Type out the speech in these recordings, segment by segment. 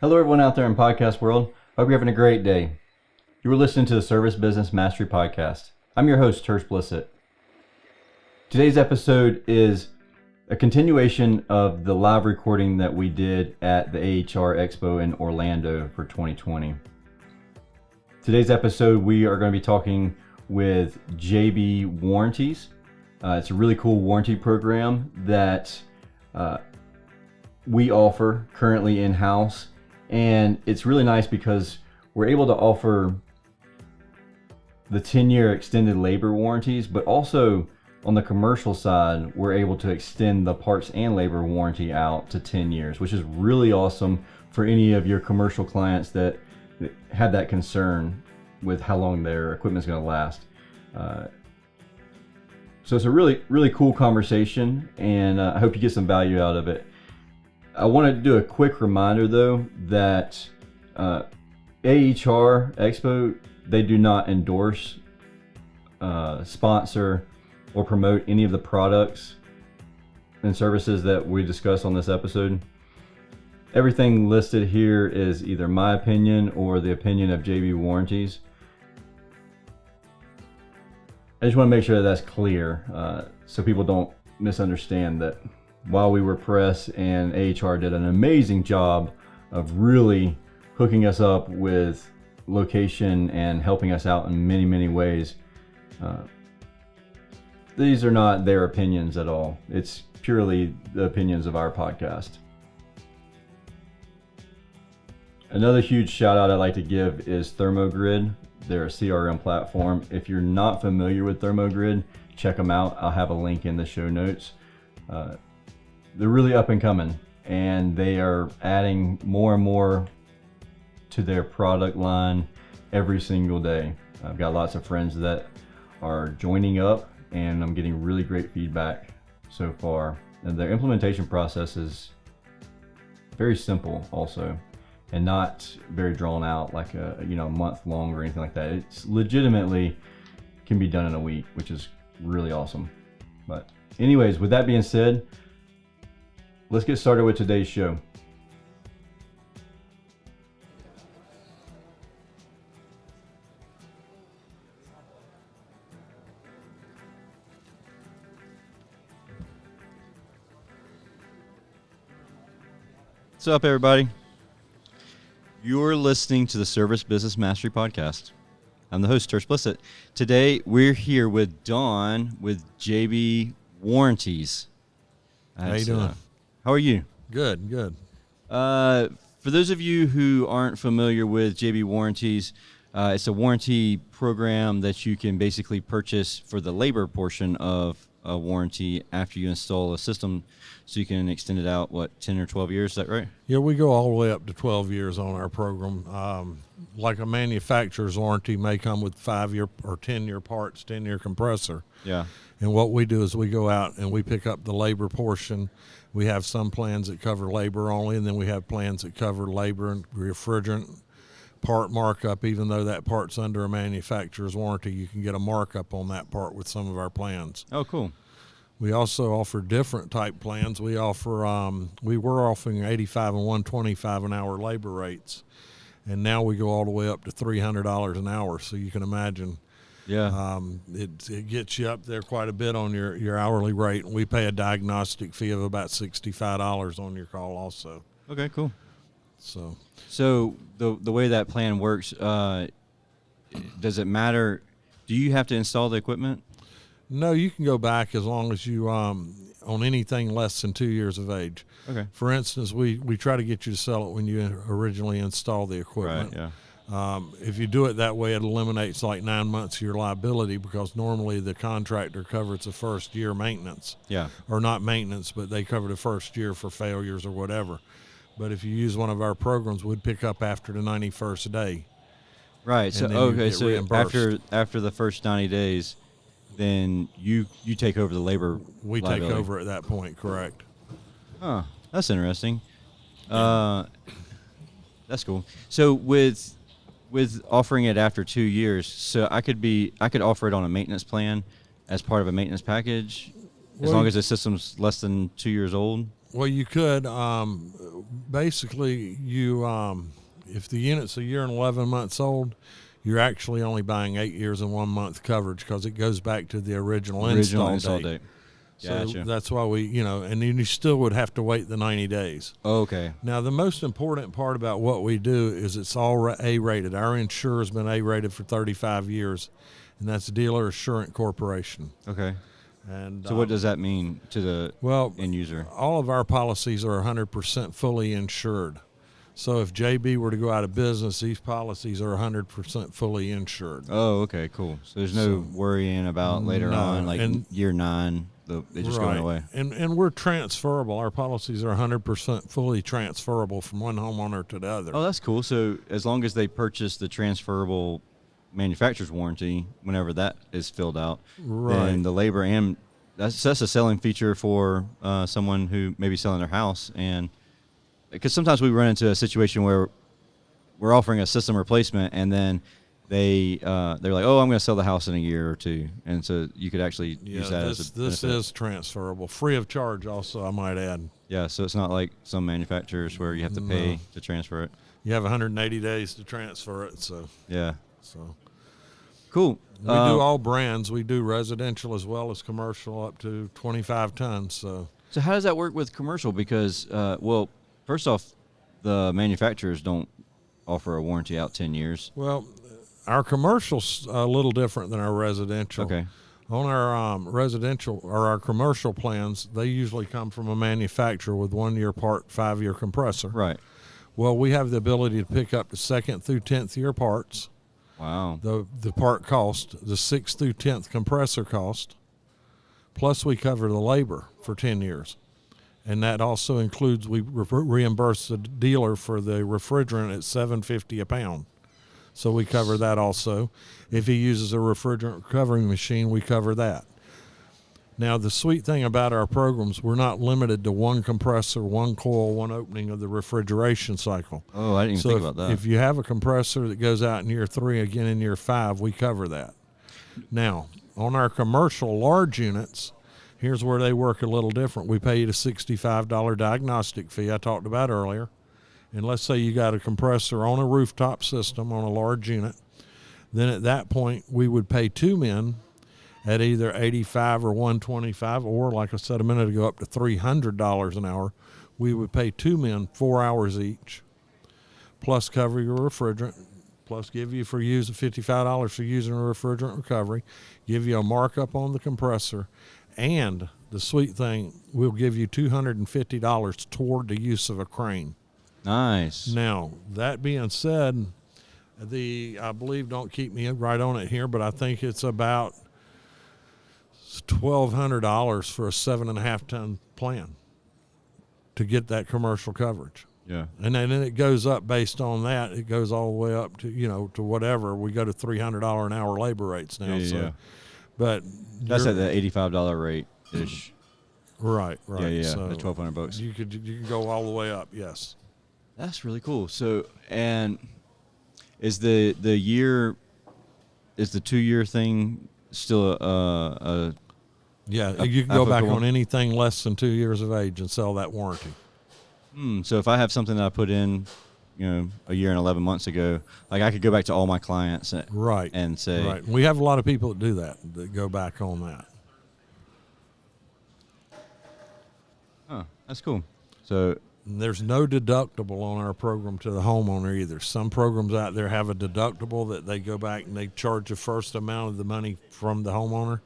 Hello, everyone out there in podcast world. Hope you're having a great day. You are listening to the Service Business Mastery Podcast. I'm your host, Tersh Blissett. Today's episode is a continuation of the live recording that we did at the AHRexpo in Orlando for 2020. Today's episode, we are going to be talking with JB Warranties. It's a really cool warranty program that we offer currently in-house. And it's really nice because we're able to offer the 10-year extended labor warranties, but also on the commercial side, we're able to extend the parts and labor warranty out to 10 years, which is really awesome for any of your commercial clients that have that concern with how long their equipment is going to last. So it's a really, really cool conversation, and I hope you get some value out of it. I want to do a quick reminder though that AHRexpo, they do not endorse, sponsor, or promote any of the products and services that we discuss on this episode. Everything listed here is either my opinion or the opinion of JB Warranties. I just want to make sure that that's clear, so people don't misunderstand that while we were press and AHR did an amazing job of really hooking us up with location and helping us out in many, many ways, these are not their opinions at all. It's purely the opinions of our podcast. Another huge shout out I'd like to give is ThermoGRID. They're a CRM platform. If you're not familiar with ThermoGRID, check them out. I'll have a link in the show notes. They're really up and coming, and they are adding more and more to their product line every single day. I've got lots of friends that are joining up, and I'm getting really great feedback so far. And their implementation process is very simple also, and not very drawn out like a month long or anything like that. It's legitimately can be done in a week, which is really awesome. But anyways, with that being said, let's get started with today's show. What's up, everybody? You're listening to the Service Business Mastery Podcast. I'm the host, Tersh Blissett. Today, we're here with Don with JB Warranties. How you doing? How are you? Good, good. For those of you who aren't familiar with JB Warranties, it's a warranty program that you can basically purchase for the labor portion of a warranty after you install a system, so you can extend it out, 10 or 12 years, is that right? Yeah, we go all the way up to 12 years on our program. Like a manufacturer's warranty may come with 5-year or 10-year parts, 10-year compressor. Yeah. And what we do is we go out and we pick up the labor portion. We have some plans that cover labor only, and then we have plans that cover labor and refrigerant part markup. Even though that part's under a manufacturer's warranty, you can get a markup on that part with some of our plans. Oh, cool. We also offer different type plans. We offer, we were offering 85 and 125 an hour labor rates, and now we go all the way up to $300 an hour. So you can imagine, it gets you up there quite a bit on your hourly rate. We pay a diagnostic fee of about $65 on your call also. Okay, cool. So the way that plan works, does it matter? Do you have to install the equipment? No, you can go back as long as you on anything less than 2 years of age. Okay. For instance, we try to get you to sell it when you originally install the equipment. Right, yeah. If you do it that way, it eliminates like 9 months of your liability, because normally the contractor covers the first year maintenance. Yeah. Or not maintenance, but they cover the first year for failures or whatever. But if you use one of our programs, we'd pick up after the 91st day. Right. So after the first 90 days, then you take over the labor. We liability. take over at that point, correct. Huh. That's interesting. That's cool. So with offering it after 2 years, so I could offer it on a maintenance plan as part of a maintenance package, as long as the system's less than 2 years old. Well, you could. Basically, you if the unit's a year and 11 months old, you're actually only buying 8 years and 1 month coverage because it goes back to the original install date. So Gotcha. that's why and then you still would have to wait the 90 days. Okay. Now, the most important part about what we do is it's all A-rated. Our insurer has been A-rated for 35 years, and that's Dealer Assurance Corporation. Okay. And So what does that mean to the end user? All of our policies are 100% fully insured. So if JB were to go out of business, these policies are 100% fully insured. Oh, okay, cool. So there's no worrying about later on, like year 9, they just going away. And we're transferable. Our policies are 100% fully transferable from one homeowner to the other. Oh, that's cool. So as long as they purchase the transferable manufacturer's warranty, whenever that is filled out, then the labor and that's a selling feature for someone who may be selling their house. And because sometimes we run into a situation where we're offering a system replacement and then they're like, oh, I'm going to sell the house in a year or 2, and so you could actually use that as a this benefit. is transferable, free of charge. Also, I might add. Yeah, so it's not like some manufacturers where you have to pay to transfer it. You have 180 days to transfer it. So yeah, so cool. We do all brands. We do residential as well as commercial up to 25 tons. So how does that work with commercial? Because well, first off, the manufacturers don't offer a warranty out 10 years. Well, our commercial's a little different than our residential. Okay. On our residential or our commercial plans, they usually come from a manufacturer with 1-year part, 5-year compressor. Right. Well, we have the ability to pick up the 2nd through 10th year parts. Wow. The part cost, the 6th through 10th compressor cost, plus we cover the labor for 10 years. And that also includes we reimburse the dealer for the refrigerant at $7.50 a pound. So we cover that also. If he uses a refrigerant recovering machine, we cover that. Now, the sweet thing about our programs, we're not limited to one compressor, one coil, one opening of the refrigeration cycle. Oh, I didn't even think about that. If you have a compressor that goes out in year 3, again in year 5, we cover that. Now, on our commercial large units, here's where they work a little different. We pay you the $65 diagnostic fee I talked about earlier. And let's say you got a compressor on a rooftop system on a large unit. Then at that point, we would pay 2 men at either $85 or $125, or like I said a minute ago, up to $300 an hour. We would pay 2 men 4 hours each, plus cover your refrigerant, plus give you $55 for using a refrigerant recovery, give you a markup on the compressor, and the sweet thing, we'll give you $250 toward the use of a crane. Nice. Now, that being said, I believe, don't keep me right on it here, but I think it's about $1,200 for a 7.5 ton plan to get that commercial coverage. Yeah. And then it goes up based on that. It goes all the way up to, to whatever. We go to $300 an hour labor rates now. Yeah. But that's at the $85 rate ish. Right. Yeah. So the $1,200. You could go all the way up. Yes. That's really cool. So, and is the 2-year thing still a yeah, you can go back on anything less than 2 years of age and sell that warranty. So if I have something that I put in, a year and 11 months ago, like I could go back to all my clients and say, right. We have a lot of people that do that go back on that. Oh, that's cool. So there's no deductible on our program to the homeowner either. Some programs out there have a deductible that they go back and they charge the first amount of the money from the homeowner,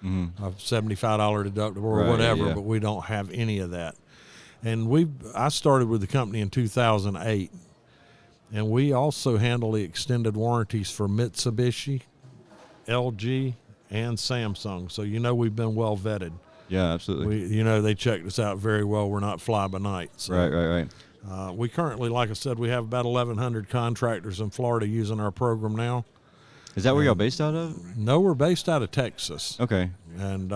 a $75 deductible or whatever, but we don't have any of that. And I started with the company in 2008, and we also handle the extended warranties for Mitsubishi, LG, and Samsung. So we've been well vetted. Yeah, absolutely. They checked us out very well. We're not fly by night. So, right. We currently, like I said, we have about 1,100 contractors in Florida using our program now. Is that where y'all based out of? No, we're based out of Texas. Okay. And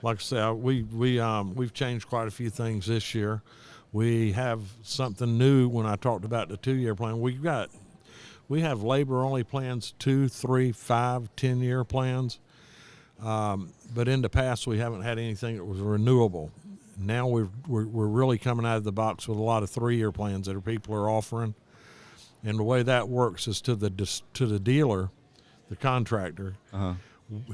like I said, we've changed quite a few things this year. We have something new when I talked about the 2-year plan. We have labor-only plans, 2, 3, 5, 10-year plans. But in the past, we haven't had anything that was renewable. now we're really coming out of the box with a lot of 3-year plans that people are offering. And the way that works is to the dealer, the contractor. Uh-huh.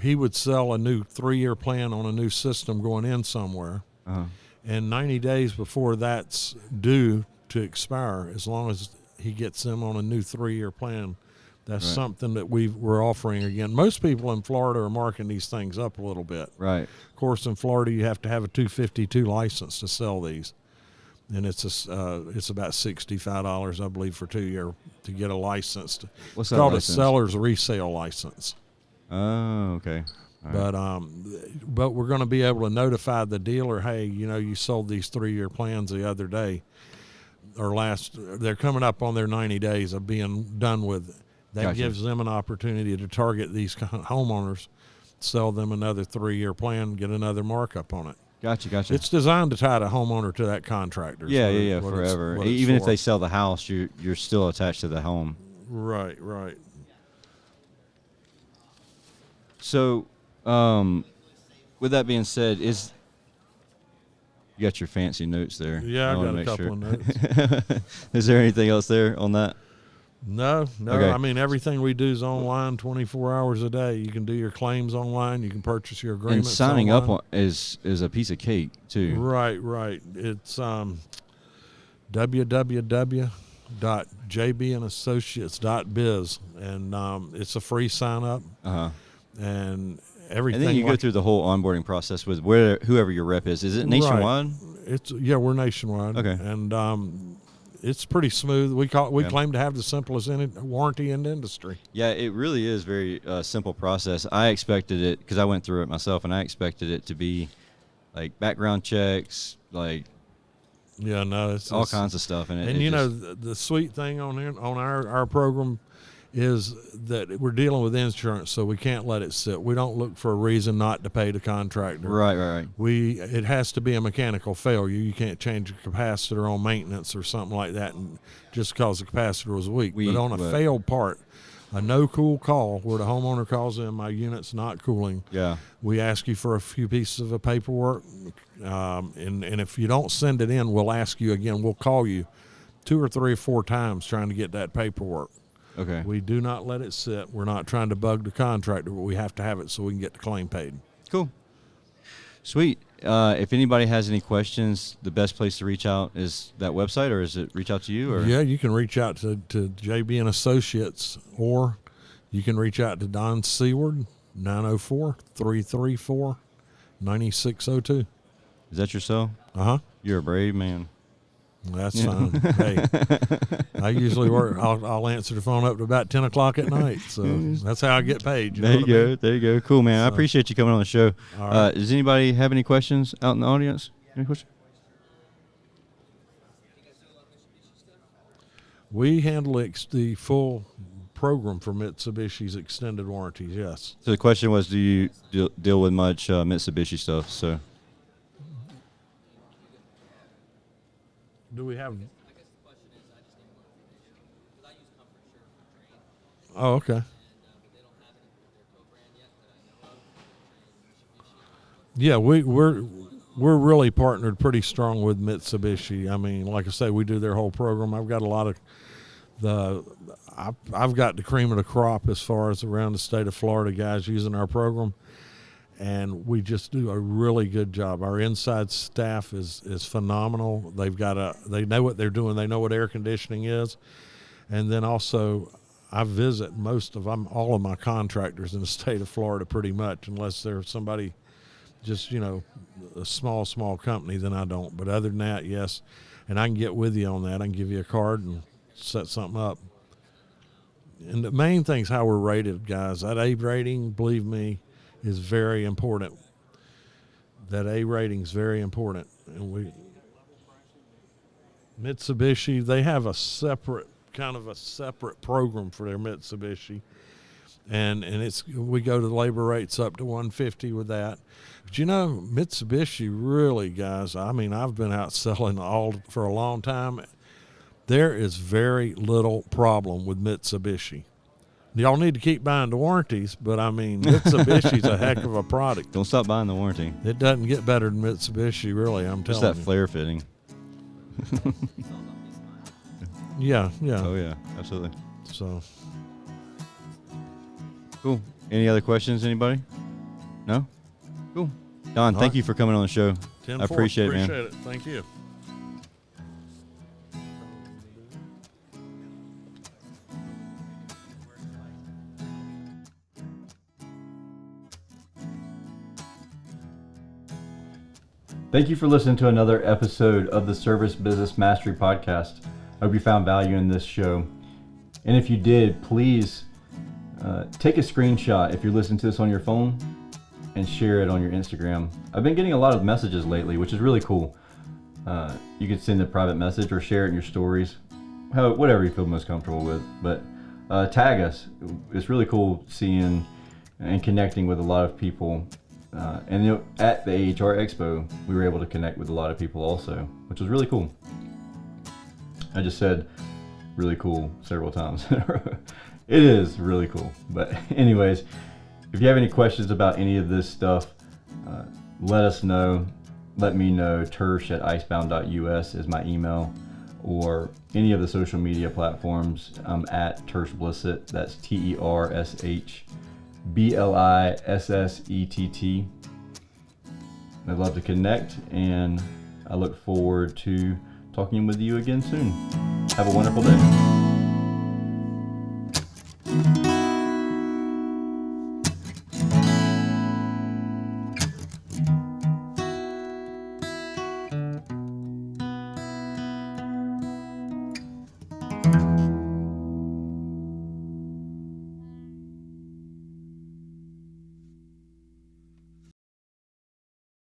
He would sell a new 3-year plan on a new system going in somewhere. Uh-huh. And 90 days before that's due to expire, as long as he gets them on a new 3-year plan, that's Right. something that we're offering again. Most people in Florida are marking these things up a little bit. Right. Of course, in Florida, you have to have a 252 license to sell these, and it's about $65, I believe, for 2-year to get a license. What's it's that called license? a seller's resale license. Oh, okay. All right. But we're going to be able to notify the dealer, hey, you sold these 3-year plans the other day, or they're coming up on their 90 days of being done with it. That Gotcha. gives them an opportunity to target these homeowners, sell them another 3-year plan, get another markup on it. Gotcha. It's designed to tie the homeowner to that contractor. Yeah, forever. Even if they sell the house, you're still attached to the home. Right. So, with that being said, you got your fancy notes there. Yeah, I got a couple of notes. Is there anything else there on that? No. Okay. I mean, everything we do is online 24 hours a day. You can do your claims online. You can purchase your agreements And signing online. up is a piece of cake, too. Right. It's www.jbandassociates.biz, and it's a free sign up. Uh-huh. And everything. And then you go through the whole onboarding process with whoever your rep is. Is it nationwide? Right. We're nationwide. Okay. And it's pretty smooth. We claim to have the simplest warranty in the industry. Yeah, it really is very simple process. I expected it, because I went through it myself, and I expected it to be like background checks, like it's all kinds of stuff in it. And the sweet thing on our program is that we're dealing with insurance, so we can't let it sit. We don't look for a reason not to pay the contractor. Right. It has to be a mechanical failure. You can't change a capacitor on maintenance or something like that, and just because the capacitor was weak. But on a failed part, a no cool call where the homeowner calls in, my unit's not cooling. Yeah. We ask you for a few pieces of paperwork, and if you don't send it in, we'll ask you again. We'll call you 2 or 3 or 4 times trying to get that paperwork. Okay. We do not let it sit. We're not trying to bug the contractor, but we have to have it so we can get the claim paid. Cool. Sweet. If anybody has any questions, the best place to reach out is that website, or is it reach out to you? Or? Yeah, you can reach out to JB and Associates, or you can reach out to Don Seward, 904-334-9602. Is that your cell? Uh-huh. You're a brave man. That's fine. Hey, I usually work. I'll answer the phone up to about 10 o'clock at night, so that's how I get paid. There you go. There you go. Cool, man. I So, appreciate you coming on the show. all right. Does anybody have any questions out in the audience? Any questions? We handle the full program for Mitsubishi's extended warranties. Yes. So the question was, do you deal with much Mitsubishi stuff? So. Do we have? Oh, okay. Yeah, we're really partnered pretty strong with Mitsubishi. I mean, like I say, we do their whole program. I've got a lot of I've got the cream of the crop as far as around the state of Florida guys using our program, and we just do a really good job. Our inside staff is phenomenal. They know what they're doing. They know what air conditioning is, and then also I visit all of my contractors in the state of Florida pretty much, unless they're somebody just a small company, then I don't. But other than that, yes, and I can get with you on that. I can give you a card and set something up. And the main thing is how we're rated, guys. That A rating, believe me, is very important. That A rating is very important. And Mitsubishi, they have a separate program for their Mitsubishi. And we go to the labor rates up to 150 with that. But Mitsubishi really, guys, I mean, I've been out selling for a long time. There is very little problem with Mitsubishi. Y'all need to keep buying the warranties, but I mean, Mitsubishi's a heck of a product. Don't stop buying the warranty. It doesn't get better than Mitsubishi, really. I'm Just telling that you. flare fitting. Yeah. Oh yeah, absolutely. So, Cool. Any other questions, anybody? No? Cool. Don, All thank right. you for coming on the show. 10-4. I appreciate it, man. Appreciate it. Thank you. Thank you for listening to another episode of the Service Business Mastery Podcast. I hope you found value in this show. And if you did, please take a screenshot if you're listening to this on your phone and share it on your Instagram. I've been getting a lot of messages lately, which is really cool. You can send a private message or share it in your stories, whatever you feel most comfortable with. But tag us. It's really cool seeing and connecting with a lot of people. And you know, at the AHRexpo, we were able to connect with a lot of people also, which was really cool. I just said really cool several times. It is really cool. But anyways, if you have any questions about any of this stuff, let us know. Let me know. Tersh@icebound.us is my email, or any of the social media platforms. I'm at TershBlissett. That's TershBlissett. I'd love to connect, and I look forward to talking with you again soon. Have a wonderful day.